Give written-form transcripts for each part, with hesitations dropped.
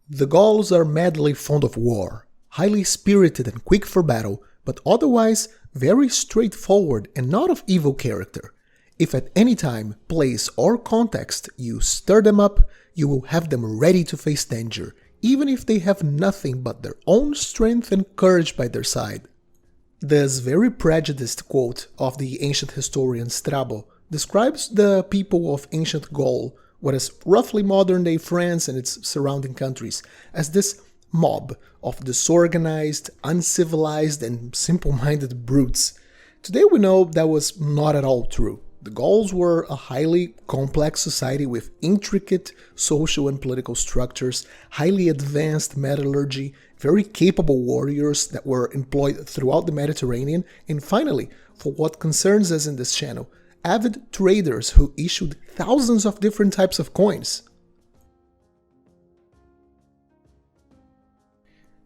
The Gauls are madly fond of war, highly spirited and quick for battle, but otherwise very straightforward and not of evil character. If at any time, place, or context you stir them up, you will have them ready to face danger, even if they have nothing but their own strength and courage by their side. This very prejudiced quote of the ancient historian Strabo describes the people of ancient Gaul, what is roughly modern-day France and its surrounding countries, as this mob of disorganized, uncivilized, and simple-minded brutes. Today we know that was not at all true. The Gauls were a highly complex society with intricate social and political structures, highly advanced metallurgy, very capable warriors that were employed throughout the Mediterranean, and finally, for what concerns us in this channel, avid traders who issued thousands of different types of coins.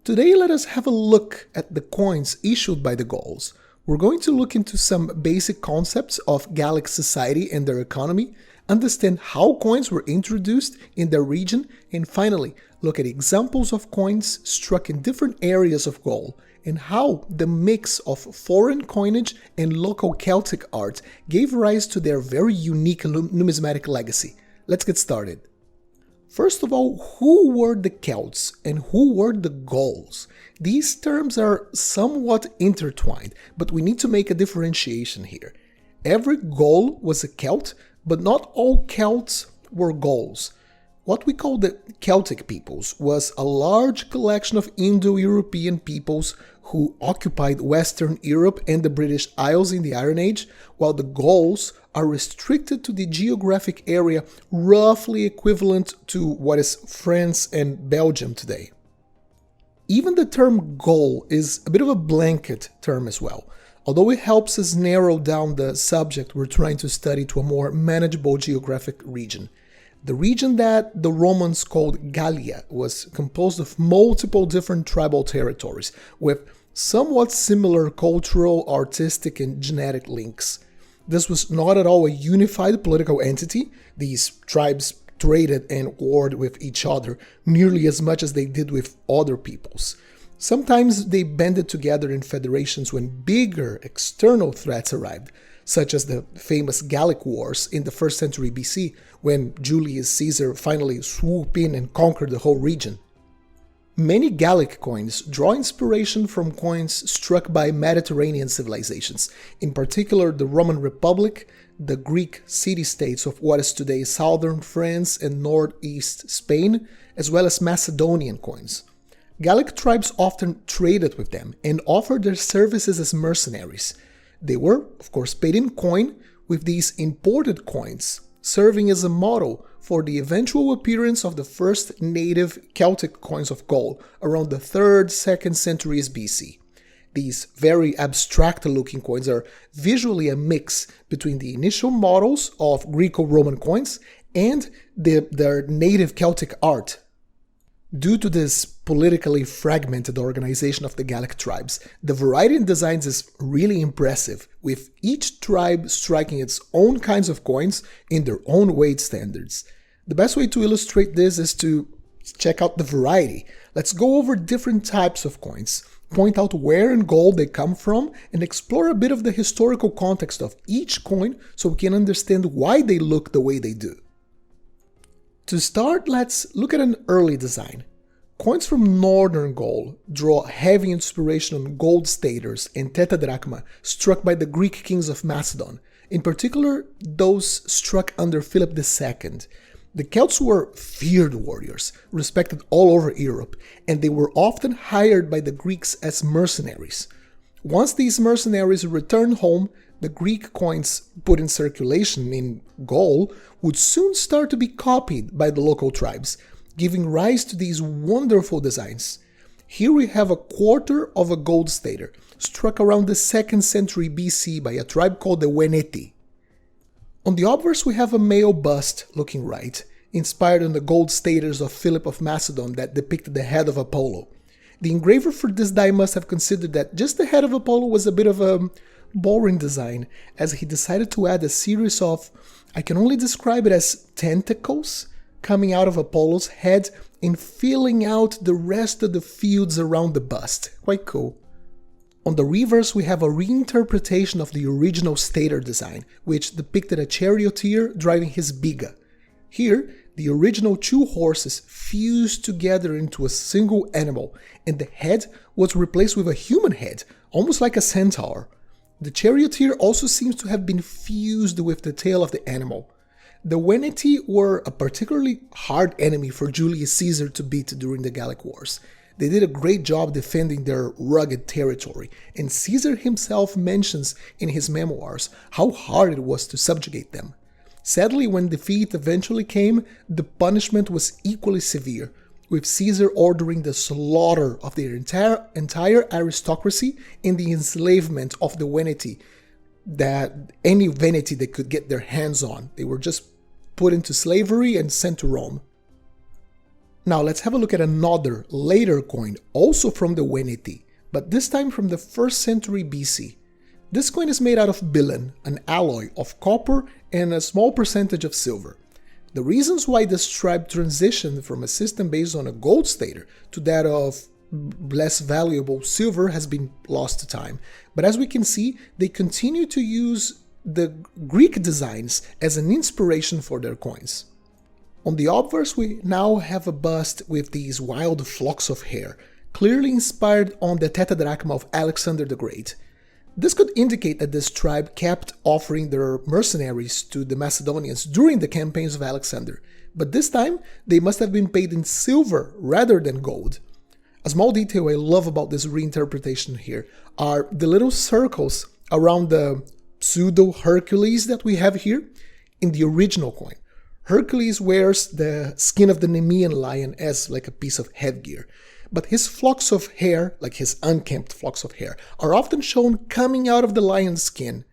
Today let us have a look at the coins issued by the Gauls. We're going to look into some basic concepts of Gallic society and their economy, understand how coins were introduced in their region, and finally, look at examples of coins struck in different areas of Gaul, and how the mix of foreign coinage and local Celtic art gave rise to their very unique numismatic legacy. Let's get started. First of all, who were the Celts and who were the Gauls? These terms are somewhat intertwined, but we need to make a differentiation here. Every Gaul was a Celt, but not all Celts were Gauls. What we call the Celtic peoples was a large collection of Indo-European peoples who occupied Western Europe and the British Isles in the Iron Age, while the Gauls are restricted to the geographic area roughly equivalent to what is France and Belgium today. Even the term Gaul is a bit of a blanket term as well, although it helps us narrow down the subject we're trying to study to a more manageable geographic region. The region that the Romans called Gallia was composed of multiple different tribal territories with somewhat similar cultural, artistic, and genetic links. This was not at all a unified political entity. These tribes traded and warred with each other nearly as much as they did with other peoples. Sometimes they banded together in federations when bigger external threats arrived, such as the famous Gallic Wars in the 1st century BC, when Julius Caesar finally swooped in and conquered the whole region. Many Gallic coins draw inspiration from coins struck by Mediterranean civilizations, in particular the Roman Republic, the Greek city-states of what is today southern France and northeast Spain, as well as Macedonian coins. Gallic tribes often traded with them and offered their services as mercenaries. They were, of course, paid in coin, with these imported coins serving as a model for the eventual appearance of the first native Celtic coins of Gaul around the 3rd, 2nd centuries BC. These very abstract-looking coins are visually a mix between the initial models of Greco-Roman coins and their native Celtic art. Due to this politically fragmented organization of the Gallic tribes, the variety in designs is really impressive, with each tribe striking its own kinds of coins in their own weight standards. The best way to illustrate this is to check out the variety. Let's go over different types of coins, point out where in Gaul they come from, and explore a bit of the historical context of each coin so we can understand why they look the way they do. To start, let's look at an early design. Coins from northern Gaul draw heavy inspiration on gold staters and tetradrachma struck by the Greek kings of Macedon, in particular those struck under Philip II. The Celts were feared warriors, respected all over Europe, and they were often hired by the Greeks as mercenaries. Once these mercenaries returned home, the Greek coins put in circulation in Gaul would soon start to be copied by the local tribes, giving rise to these wonderful designs. Here we have a quarter of a gold stater, struck around the 2nd century BC by a tribe called the Veneti. On the obverse we have a male bust looking right, inspired on the gold staters of Philip of Macedon that depicted the head of Apollo. The engraver for this die must have considered that just the head of Apollo was a bit of a boring design, as he decided to add a series of, I can only describe it as tentacles, coming out of Apollo's head and filling out the rest of the fields around the bust. Quite cool. On the reverse, we have a reinterpretation of the original stator design, which depicted a charioteer driving his biga. Here, the original two horses fused together into a single animal, and the head was replaced with a human head, almost like a centaur. The charioteer also seems to have been fused with the tail of the animal. The Veneti were a particularly hard enemy for Julius Caesar to beat during the Gallic Wars. They did a great job defending their rugged territory, and Caesar himself mentions in his memoirs how hard it was to subjugate them. Sadly, when defeat eventually came, the punishment was equally severe, with Caesar ordering the slaughter of their entire aristocracy and the enslavement of the Veneti, that any Veneti they could get their hands on. They were just put into slavery and sent to Rome. Now let's have a look at another later coin, also from the Veneti, but this time from the 1st century BC. This coin is made out of bilen, an alloy of copper and a small percentage of silver. The reasons why this tribe transitioned from a system based on a gold stater to that of less valuable silver has been lost to time, but as we can see, they continue to use the Greek designs as an inspiration for their coins. On the obverse, we now have a bust with these wild flocks of hair, clearly inspired on the tetradrachma of Alexander the Great. This could indicate that this tribe kept offering their mercenaries to the Macedonians during the campaigns of Alexander, but this time they must have been paid in silver rather than gold. A small detail I love about this reinterpretation here are the little circles around the pseudo-Hercules that we have here in the original coin. Hercules wears the skin of the Nemean lion as like a piece of headgear, but his flocks of hair, like his unkempt flocks of hair, are often shown coming out of the lion's skin.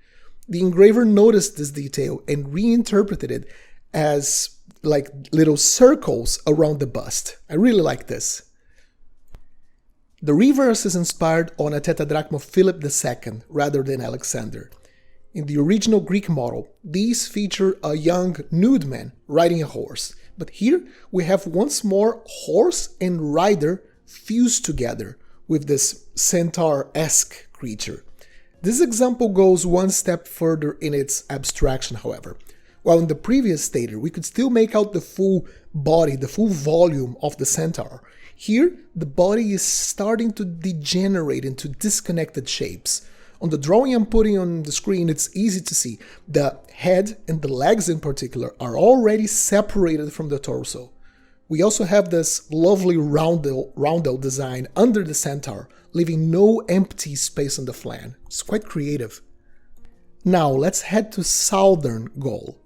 The engraver noticed this detail and reinterpreted it as like little circles around the bust. I really like this. The reverse is inspired on a tetradrachma of Philip II rather than Alexander. In the original Greek model, these feature a young nude man riding a horse, but here we have once more horse and rider fused together with this centaur-esque creature. This example goes one step further in its abstraction, however. While in the previous stater we could still make out the full body, the full volume of the centaur, here the body is starting to degenerate into disconnected shapes. On the drawing I'm putting on the screen, it's easy to see the head and the legs in particular are already separated from the torso. We also have this lovely roundel design under the centaur, leaving no empty space on the flank. It's quite creative. Now let's head to southern Gaul.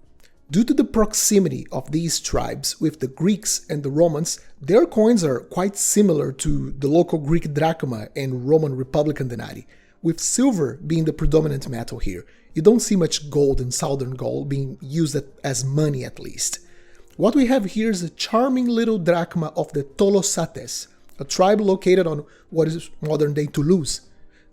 Due to the proximity of these tribes with the Greeks and the Romans, their coins are quite similar to the local Greek drachma and Roman Republican denarii, with silver being the predominant metal here. You don't see much gold in southern Gaul being used as money, at least. What we have here is a charming little drachma of the Tolosates, a tribe located on what is modern-day Toulouse.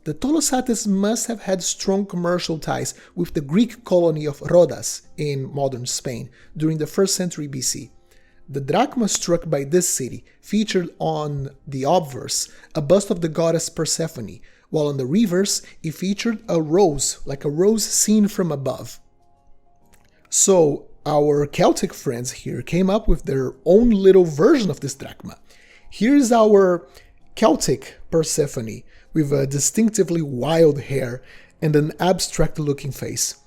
The Tolosates must have had strong commercial ties with the Greek colony of Rhodas in modern Spain during the 1st century BC. The drachma struck by this city featured on the obverse a bust of the goddess Persephone, while on the reverse it featured a rose, like a rose seen from above. So our Celtic friends here came up with their own little version of this drachma. Here's our Celtic Persephone with a distinctively wild hair and an abstract-looking face.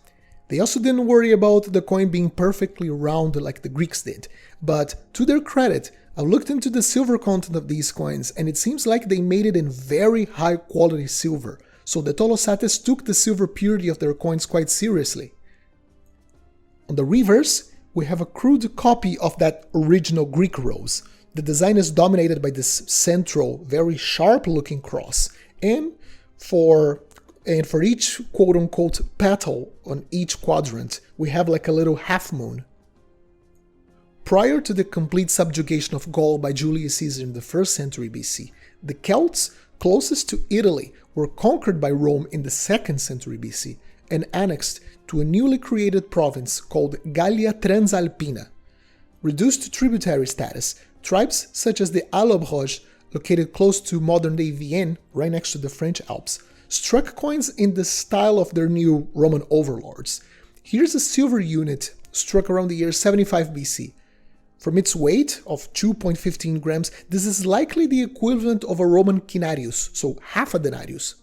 They also didn't worry about the coin being perfectly round like the Greeks did, but to their credit, I looked into the silver content of these coins and it seems like they made it in very high quality silver, so the Tolosates took the silver purity of their coins quite seriously. On the reverse, we have a crude copy of that original Greek rose. The design is dominated by this central, very sharp-looking cross, and for each quote-unquote petal on each quadrant, we have like a little half-moon. Prior to the complete subjugation of Gaul by Julius Caesar in the 1st century BC, the Celts closest to Italy were conquered by Rome in the 2nd century BC and annexed to a newly created province called Gallia Transalpina. Reduced to tributary status, tribes such as the Allobroges, located close to modern-day Vienne, right next to the French Alps, struck coins in the style of their new Roman overlords. Here's a silver unit struck around the year 75 BC. From its weight of 2.15 grams, this is likely the equivalent of a Roman quinarius, so half a denarius.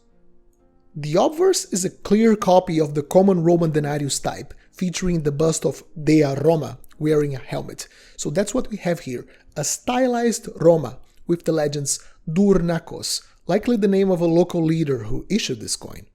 The obverse is a clear copy of the common Roman denarius type, featuring the bust of Dea Roma wearing a helmet. So that's what we have here, a stylized Roma with the legends Durnacos, likely the name of a local leader who issued this coin.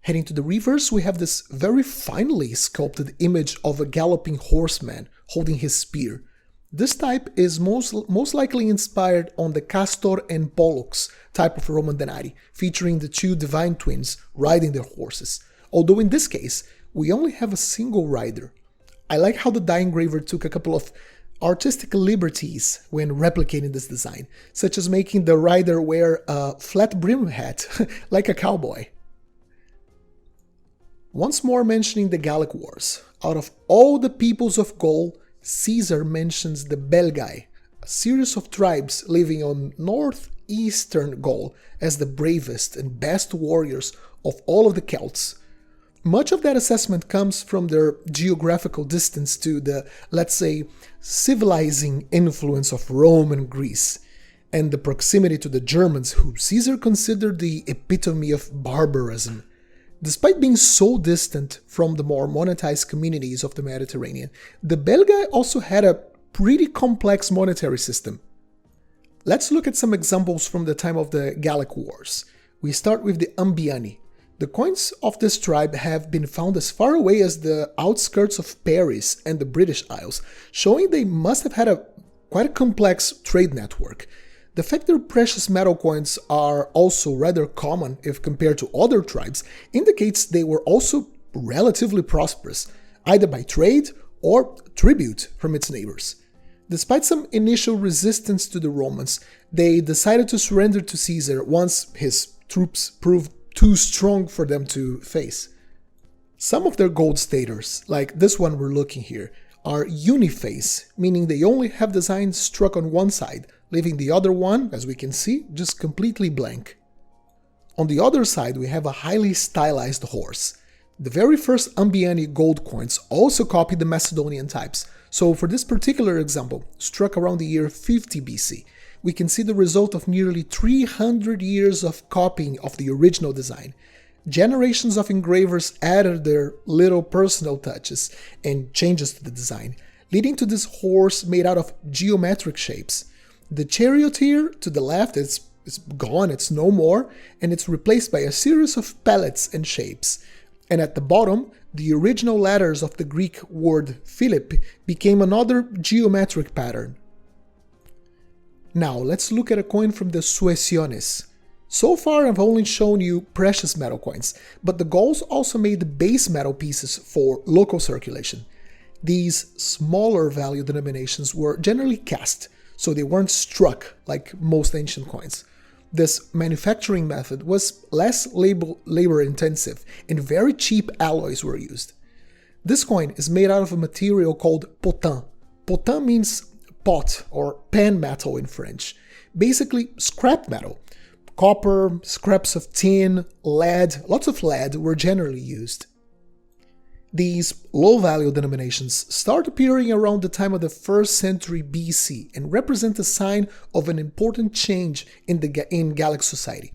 Heading to the reverse, we have this very finely sculpted image of a galloping horseman holding his spear. This type is most likely inspired on the Castor and Pollux type of Roman denarii, featuring the two divine twins riding their horses, although in this case, we only have a single rider. I like how the die engraver took a couple of artistic liberties when replicating this design, such as making the rider wear a flat brim hat, like a cowboy. Once more mentioning the Gallic Wars, out of all the peoples of Gaul, Caesar mentions the Belgae, a series of tribes living on northeastern Gaul, as the bravest and best warriors of all of the Celts. Much of that assessment comes from their geographical distance to the, let's say, civilizing influence of Rome and Greece, and the proximity to the Germans, who Caesar considered the epitome of barbarism. Despite being so distant from the more monetized communities of the Mediterranean, the Belgae also had a pretty complex monetary system. Let's look at some examples from the time of the Gallic Wars. We start with the Ambiani. The coins of this tribe have been found as far away as the outskirts of Paris and the British Isles, showing they must have had quite a complex trade network. The fact their precious metal coins are also rather common if compared to other tribes indicates they were also relatively prosperous, either by trade or tribute from its neighbors. Despite some initial resistance to the Romans, they decided to surrender to Caesar once his troops proved too strong for them to face. Some of their gold staters, like this one we're looking here, are uniface, meaning they only have designs struck on one side, leaving the other one, as we can see, just completely blank. On the other side, we have a highly stylized horse. The very first Ambiani gold coins also copied the Macedonian types, so for this particular example, struck around the year 50 BC, we can see the result of nearly 300 years of copying of the original design. Generations of engravers added their little personal touches and changes to the design, leading to this horse made out of geometric shapes. The charioteer to the left is gone, it's no more, and it's replaced by a series of pellets and shapes. And at the bottom, the original letters of the Greek word Philip became another geometric pattern. Now let's look at a coin from the Suessiones. So far I've only shown you precious metal coins, but the Gauls also made base metal pieces for local circulation. These smaller value denominations were generally cast, so they weren't struck like most ancient coins. This manufacturing method was less labor intensive and very cheap alloys were used. This coin is made out of a material called potin. Potin means pot or pan metal in French, basically scrap metal. Copper, scraps of tin, lead, lots of lead were generally used. These low-value denominations start appearing around the time of the 1st century BC and represent a sign of an important change in Gallic society.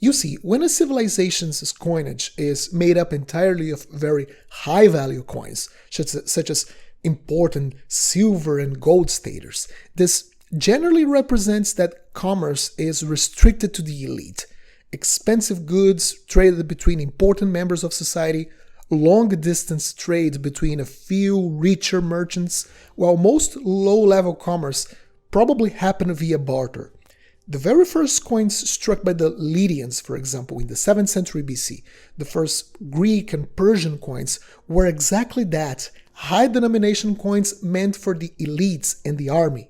You see, when a civilization's coinage is made up entirely of very high-value coins, such as important silver and gold staters, this generally represents that commerce is restricted to the elite. Expensive goods traded between important members of society, long-distance trade between a few richer merchants, while most low-level commerce probably happened via barter. The very first coins struck by the Lydians, for example, in the 7th century BC, the first Greek and Persian coins were exactly that, high-denomination coins meant for the elites and the army.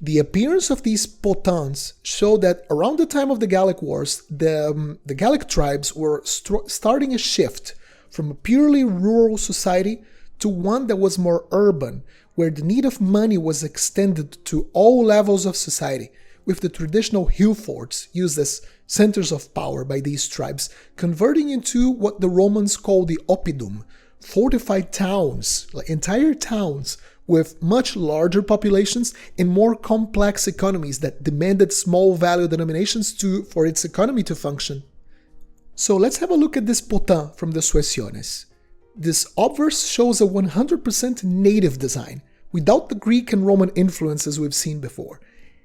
The appearance of these potins show that around the time of the Gallic Wars, the Gallic tribes were starting a shift from a purely rural society to one that was more urban, where the need of money was extended to all levels of society, with the traditional hill forts used as centers of power by these tribes converting into what the Romans called the oppidum, fortified towns, like entire towns, with much larger populations and more complex economies that demanded small value denominations for its economy to function. So let's have a look at this potin from the Suessiones. This obverse shows a 100% native design, without the Greek and Roman influences we've seen before.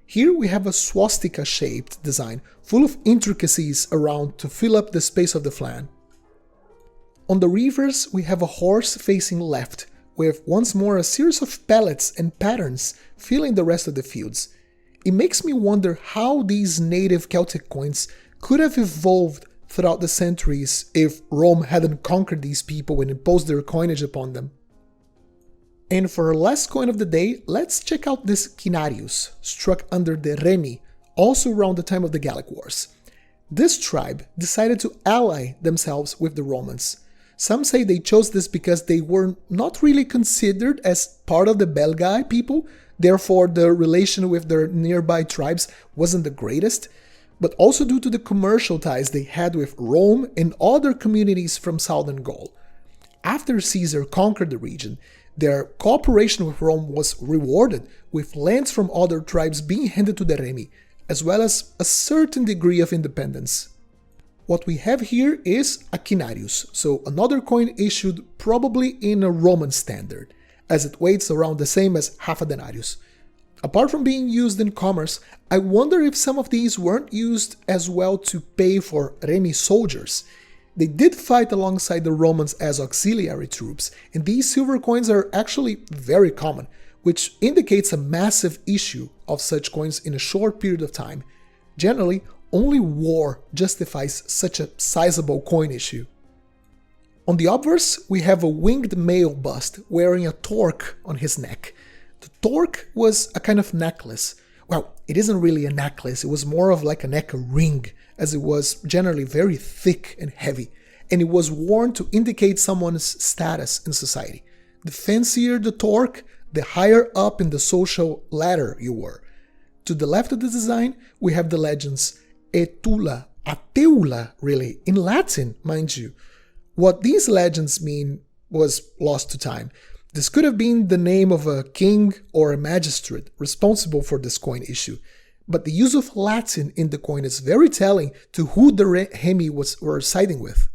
Here we have a swastika-shaped design, full of intricacies around to fill up the space of the flan. On the reverse, we have a horse facing left, with once more a series of pellets and patterns filling the rest of the fields. It makes me wonder how these native Celtic coins could have evolved throughout the centuries if Rome hadn't conquered these people and imposed their coinage upon them. And for our last coin of the day, let's check out this quinarius, struck under the Remi, also around the time of the Gallic Wars. This tribe decided to ally themselves with the Romans. Some say they chose this because they were not really considered as part of the Belgae people, therefore the relation with their nearby tribes wasn't the greatest, but also due to the commercial ties they had with Rome and other communities from southern Gaul. After Caesar conquered the region, their cooperation with Rome was rewarded, with lands from other tribes being handed to the Remi, as well as a certain degree of independence. What we have here is a quinarius, so another coin issued probably in a Roman standard, as it weighs around the same as half a denarius. Apart from being used in commerce, I wonder if some of these weren't used as well to pay for Remi soldiers. They did fight alongside the Romans as auxiliary troops, and these silver coins are actually very common, which indicates a massive issue of such coins in a short period of time. Generally, only war justifies such a sizable coin issue. On the obverse, we have a winged male bust wearing a torque on his neck. The torque was a kind of necklace. Well, it isn't really a necklace, it was more of like a neck ring, as it was generally very thick and heavy, and it was worn to indicate someone's status in society. The fancier the torque, the higher up in the social ladder you were. To the left of the design, we have the legends Etula, Ateula, really, in Latin, mind you. What these legends mean was lost to time. This could have been the name of a king or a magistrate responsible for this coin issue, but the use of Latin in the coin is very telling to who the Remi were siding with.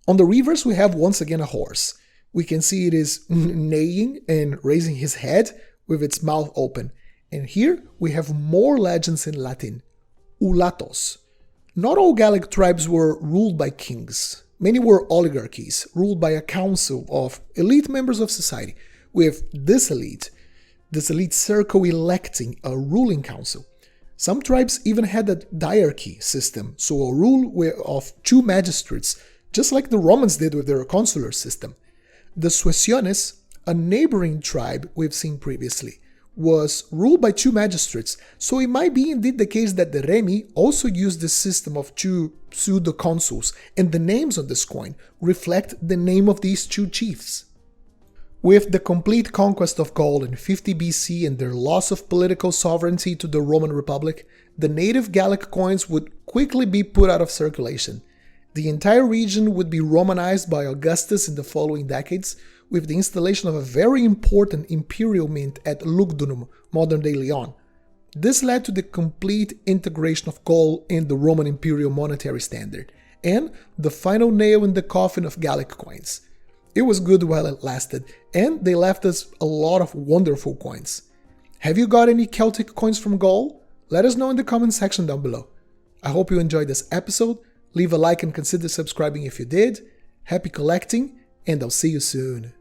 On the reverse, we have once again a horse. We can see it is neighing and raising his head with its mouth open. And here we have more legends in Latin. Ulatos. Not all Gallic tribes were ruled by kings. Many were oligarchies, ruled by a council of elite members of society, with this elite circle electing a ruling council. Some tribes even had a diarchy system, so a rule of two magistrates, just like the Romans did with their consular system. The Suessiones, a neighboring tribe we've seen previously, was ruled by two magistrates, so it might be indeed the case that the Remi also used the system of two pseudo-consuls, and the names on this coin reflect the name of these two chiefs. With the complete conquest of Gaul in 50 BC and their loss of political sovereignty to the Roman Republic, the native Gallic coins would quickly be put out of circulation. The entire region would be Romanized by Augustus in the following decades, with the installation of a very important imperial mint at Lugdunum, modern-day Lyon. This led to the complete integration of Gaul in the Roman imperial monetary standard, and the final nail in the coffin of Gallic coins. It was good while it lasted, and they left us a lot of wonderful coins. Have you got any Celtic coins from Gaul? Let us know in the comment section down below. I hope you enjoyed this episode. Leave a like and consider subscribing if you did. Happy collecting, and I'll see you soon.